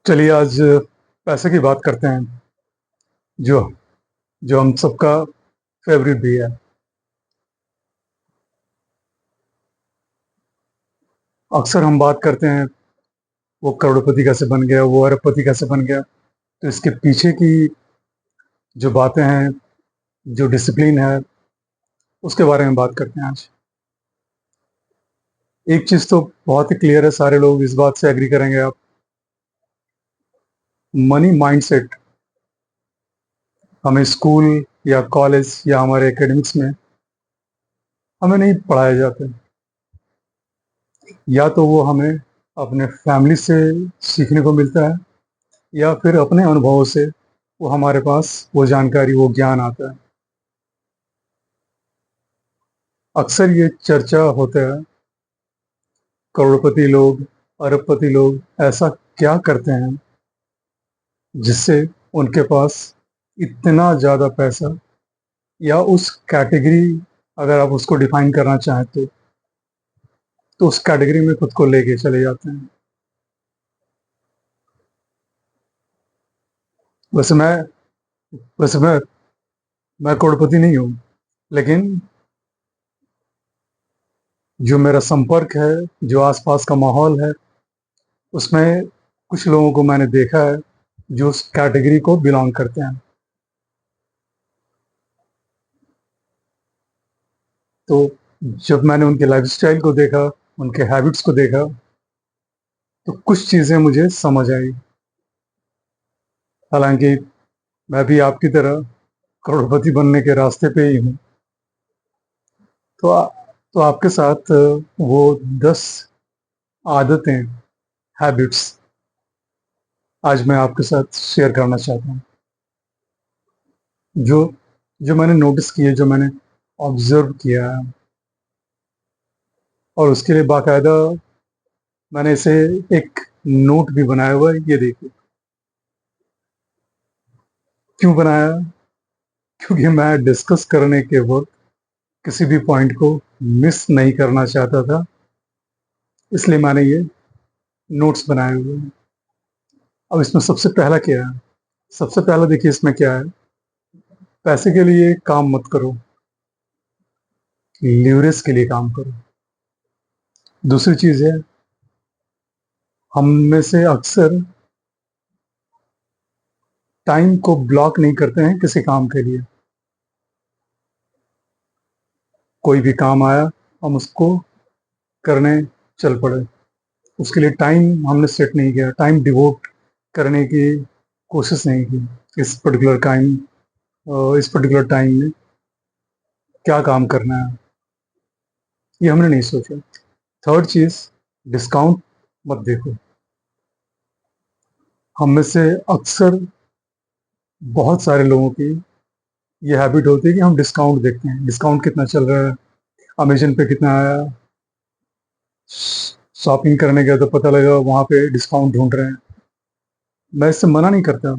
चलिए आज पैसे की बात करते हैं जो जो हम सबका फेवरेट भी है। अक्सर हम बात करते हैं वो करोड़पति कैसे बन गया, वो अरबपति कैसे बन गया। तो इसके पीछे की जो बातें हैं, जो डिसिप्लिन है, उसके बारे में बात करते हैं आज। एक चीज तो बहुत ही क्लियर है, सारे लोग इस बात से एग्री करेंगे आप। मनी माइंडसेट हमें स्कूल या कॉलेज या हमारे एकेडमिक्स में हमें नहीं पढ़ाया जाता। या तो वो हमें अपने फैमिली से सीखने को मिलता है, या फिर अपने अनुभवों से वो हमारे पास वो जानकारी, वो ज्ञान आता है। अक्सर ये चर्चा होता है, करोड़पति लोग, अरबपति लोग ऐसा क्या करते हैं जिससे उनके पास इतना ज़्यादा पैसा, या उस कैटेगरी, अगर आप उसको डिफाइन करना चाहें तो उस कैटेगरी में खुद को लेके चले जाते हैं। वैसे मैं वैसे मैं करोड़पति नहीं हूँ, लेकिन जो मेरा संपर्क है, जो आसपास का माहौल है, उसमें कुछ लोगों को मैंने देखा है जो उस कैटेगरी को बिलोंग करते हैं। तो जब मैंने उनके लाइफस्टाइल को देखा, उनके हैबिट्स को देखा, तो कुछ चीज़ें मुझे समझ आई। हालांकि मैं भी आपकी तरह करोड़पति बनने के रास्ते पे ही हूँ। तो तो आपके साथ वो 10 आदतें, हैबिट्स आज मैं आपके साथ शेयर करना चाहता हूँ, जो जो मैंने नोटिस किए, जो मैंने ऑब्जर्व किया है। और उसके लिए बाकायदा मैंने इसे एक नोट भी बनाया हुआ है, ये देखिए। क्यों बनाया? क्योंकि मैं डिस्कस करने के वक्त किसी भी पॉइंट को मिस नहीं करना चाहता था, इसलिए मैंने ये नोट्स बनाए हुए हैं। अब इसमें सबसे पहला क्या है? सबसे पहला देखिए इसमें क्या है। पैसे के लिए काम मत करो, लीवरेज के लिए काम करो। दूसरी चीज है, हम में से अक्सर टाइम को ब्लॉक नहीं करते हैं किसी काम के लिए। कोई भी काम आया, हम उसको करने चल पड़े। उसके लिए टाइम हमने सेट नहीं किया, टाइम डिवोट करने की कोशिश नहीं की। इस पर्टिकुलर टाइम में क्या काम करना है, ये हमने नहीं सोचा। थर्ड चीज, डिस्काउंट मत देखो। हम में से अक्सर बहुत सारे लोगों की ये हैबिट होती है कि हम डिस्काउंट देखते हैं, डिस्काउंट कितना चल रहा है, अमेजन पे कितना आया, शॉपिंग करने गया तो पता लगा वहां पे डिस्काउंट ढूंढ रहे हैं। मैं इससे मना नहीं करता।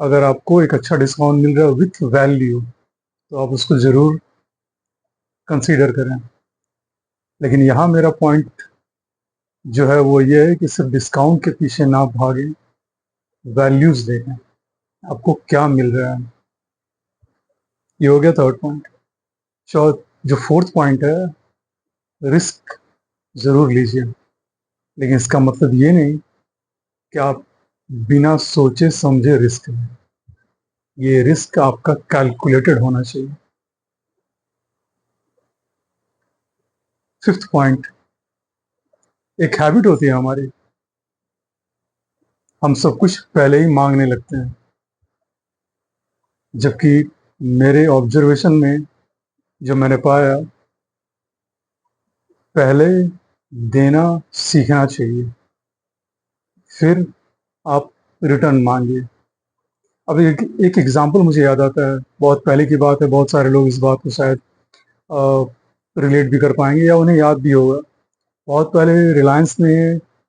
अगर आपको एक अच्छा डिस्काउंट मिल रहा है विथ वैल्यू, तो आप उसको जरूर कंसीडर करें। लेकिन यहाँ मेरा पॉइंट जो है वो ये है कि सिर्फ डिस्काउंट के पीछे ना भागे, वैल्यूज देखें, आपको क्या मिल रहा है। ये हो गया थर्ड पॉइंट। जो फोर्थ पॉइंट है, रिस्क जरूर लीजिए, लेकिन इसका मतलब ये नहीं कि आप बिना सोचे समझे रिस्क लें। ये रिस्क आपका कैलकुलेटेड होना चाहिए। फिफ्थ पॉइंट, एक हैबिट होती है हमारी, हम सब कुछ पहले ही मांगने लगते हैं। जबकि मेरे ऑब्जर्वेशन में जो मैंने पाया, पहले देना सीखना चाहिए, फिर आप रिटर्न मांगिए। अब एक एग्जांपल मुझे याद आता है, बहुत पहले की बात है, बहुत सारे लोग इस बात को शायद रिलेट भी कर पाएंगे या उन्हें याद भी होगा। बहुत पहले रिलायंस ने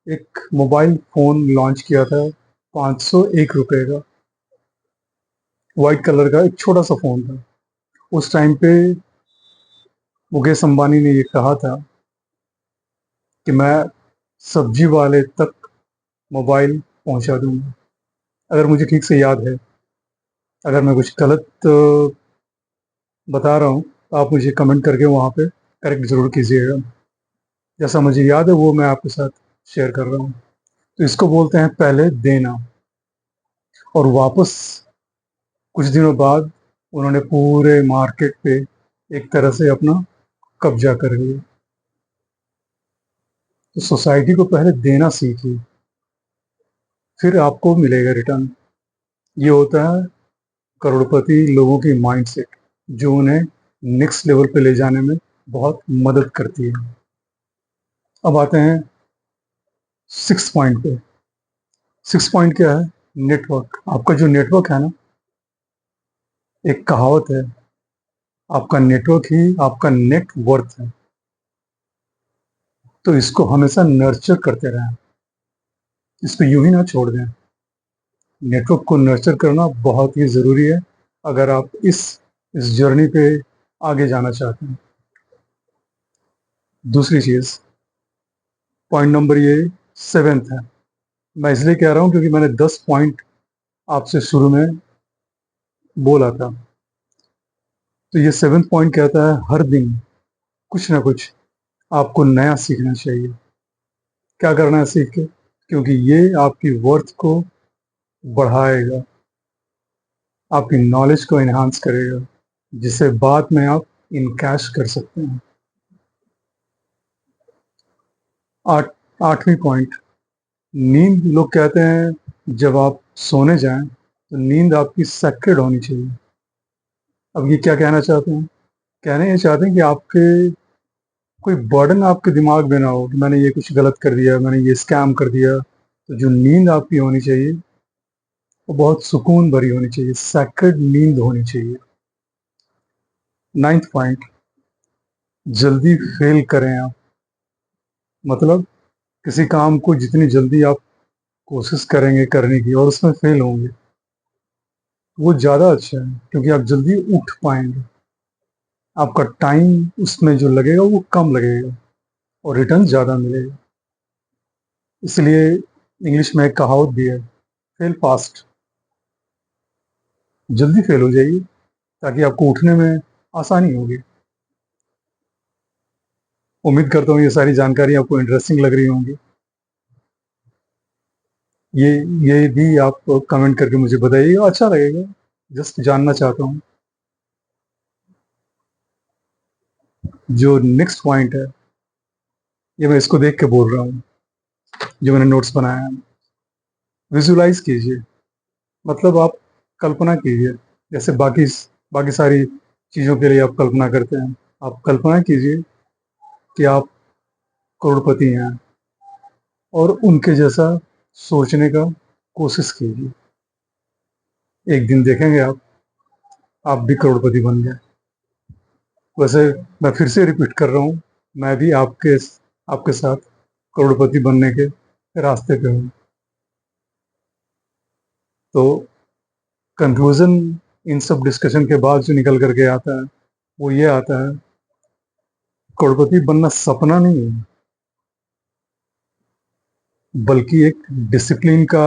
एक मोबाइल फ़ोन लॉन्च किया था, 501 रुपये का, वाइट कलर का एक छोटा सा फ़ोन था। उस टाइम पे मुकेश अंबानी ने ये कहा था कि मैं सब्जी वाले तक मोबाइल पहुंचा दूंगा। अगर मुझे ठीक से याद है, अगर मैं कुछ गलत बता रहा हूँ तो आप मुझे कमेंट करके वहाँ पे करेक्ट ज़रूर कीजिएगा। जैसा मुझे याद है वो मैं आपके साथ शेयर कर रहा हूँ। तो इसको बोलते हैं पहले देना, और वापस कुछ दिनों बाद उन्होंने पूरे मार्केट पे एक तरह से अपना कब्जा कर लिया। तो सोसाइटी को पहले देना सीखिए, फिर आपको मिलेगा रिटर्न। ये होता है करोड़पति लोगों की माइंडसेट, जो उन्हें नेक्स्ट लेवल पे ले जाने में बहुत मदद करती है। अब आते हैं सिक्स पॉइंट पे। सिक्स पॉइंट क्या है? नेटवर्क। आपका जो नेटवर्क है ना, एक कहावत है, आपका नेटवर्क ही आपका नेट वर्थ है। तो इसको हमेशा नर्चर करते रहें, इसको यूं ही ना छोड़ दें। नेटवर्क को नर्चर करना बहुत ही ज़रूरी है अगर आप इस जर्नी पे आगे जाना चाहते हैं। दूसरी चीज़, पॉइंट नंबर ये सेवेंथ है। मैं इसलिए कह रहा हूँ क्योंकि मैंने 10 पॉइंट आपसे शुरू में बोला था। तो ये सेवेंथ पॉइंट कहता है हर दिन कुछ ना कुछ आपको नया सीखना चाहिए। क्या करना है सीख के? क्योंकि ये आपकी वर्थ को बढ़ाएगा, आपकी नॉलेज को इन्हांस करेगा, जिसे बाद में आप इनकैश कर सकते हैं। आठ आठवीं पॉइंट, नींद। लोग कहते हैं जब आप सोने जाएं तो नींद आपकी सेक्रेड होनी चाहिए। अब ये क्या कहना चाहते हैं? कहने ये चाहते हैं कि आपके कोई बर्डन आपके दिमाग में ना हो कि मैंने ये कुछ गलत कर दिया, मैंने ये स्कैम कर दिया। तो जो नींद आपकी होनी चाहिए वो बहुत सुकून भरी होनी चाहिए, सेक्रेड नींद होनी चाहिए। नाइन्थ पॉइंट, जल्दी फेल करें आप। मतलब किसी काम को जितनी जल्दी आप कोशिश करेंगे करने की और उसमें फेल होंगे, वो ज़्यादा अच्छा है, क्योंकि आप जल्दी उठ पाएंगे। आपका टाइम उसमें जो लगेगा वो कम लगेगा और रिटर्न ज़्यादा मिलेगा। इसलिए इंग्लिश में एक कहावत भी है, फेल फास्ट। जल्दी फेल हो जाइए ताकि आपको उठने में आसानी होगी। उम्मीद करता हूँ ये सारी जानकारी आपको इंटरेस्टिंग लग रही होंगी। ये ये भी आप कमेंट करके मुझे बताइएगा, अच्छा लगेगा, जस्ट जानना चाहता हूँ। जो नेक्स्ट पॉइंट है, ये मैं इसको देख के बोल रहा हूँ, जो मैंने नोट्स बनाया है। विजुलाइज कीजिए, मतलब आप कल्पना कीजिए, जैसे बाकी बाकी सारी चीज़ों के लिए आप कल्पना करते हैं। आप कल्पना कीजिए कि आप करोड़पति हैं और उनके जैसा सोचने का कोशिश कीजिए। एक दिन देखेंगे आप भी करोड़पति बन गए। वैसे मैं फिर से रिपीट कर रहा हूँ, मैं भी आपके साथ करोड़पति बनने के रास्ते पे हूँ। तो कंक्लूजन इन सब डिस्कशन के बाद जो निकल करके आता है वो ये आता है, करोड़पति बनना सपना नहीं है, बल्कि एक डिसिप्लिन का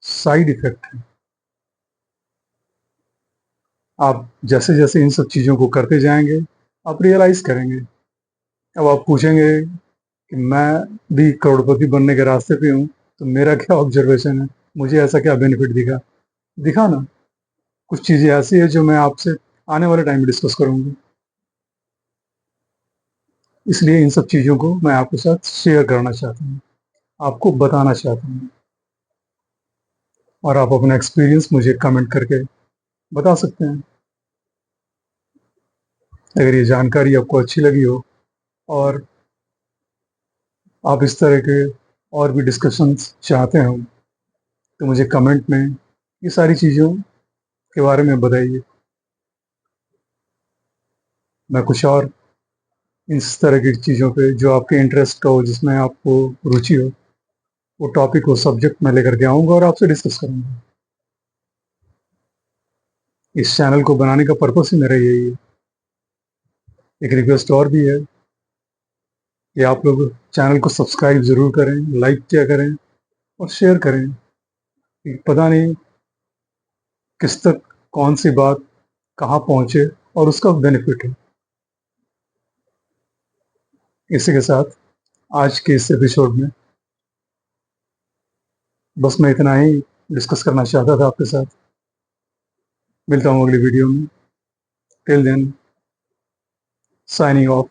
साइड इफेक्ट है। आप जैसे जैसे इन सब चीज़ों को करते जाएंगे आप रियलाइज करेंगे। अब आप पूछेंगे कि मैं भी करोड़पति बनने के रास्ते पे हूँ, तो मेरा क्या ऑब्जर्वेशन है, मुझे ऐसा क्या बेनिफिट दिखा? दिखा ना, कुछ चीज़ें ऐसी है जो मैं आपसे आने वाले टाइम में डिस्कस करूँगी। इसलिए इन सब चीज़ों को मैं आपके साथ शेयर करना चाहता हूँ, आपको बताना चाहता हूँ, और आप अपना एक्सपीरियंस मुझे कमेंट करके बता सकते हैं। अगर ये जानकारी आपको अच्छी लगी हो और आप इस तरह के और भी डिस्कशंस चाहते हो, तो मुझे कमेंट में ये सारी चीज़ों के बारे में बताइए। मैं कुछ और इस तरह की चीज़ों पे जो आपके इंटरेस्ट का हो, जिसमें आपको रुचि हो, वो टॉपिक हो, सब्जेक्ट मैं लेकर के आऊँगा और आपसे डिस्कस करूँगा। इस चैनल को बनाने का पर्पस ही मेरा यही है। एक रिक्वेस्ट और भी है कि आप लोग चैनल को सब्सक्राइब ज़रूर करें, लाइक किया करें और शेयर करें, कि पता नहीं किस तक कौन सी बात कहाँ पहुंचे और उसका बेनिफिट है। इसी के साथ आज के इस एपिसोड में बस मैं इतना ही डिस्कस करना चाहता था आपके साथ। मिलता हूँ अगली वीडियो में। Till then, signing of.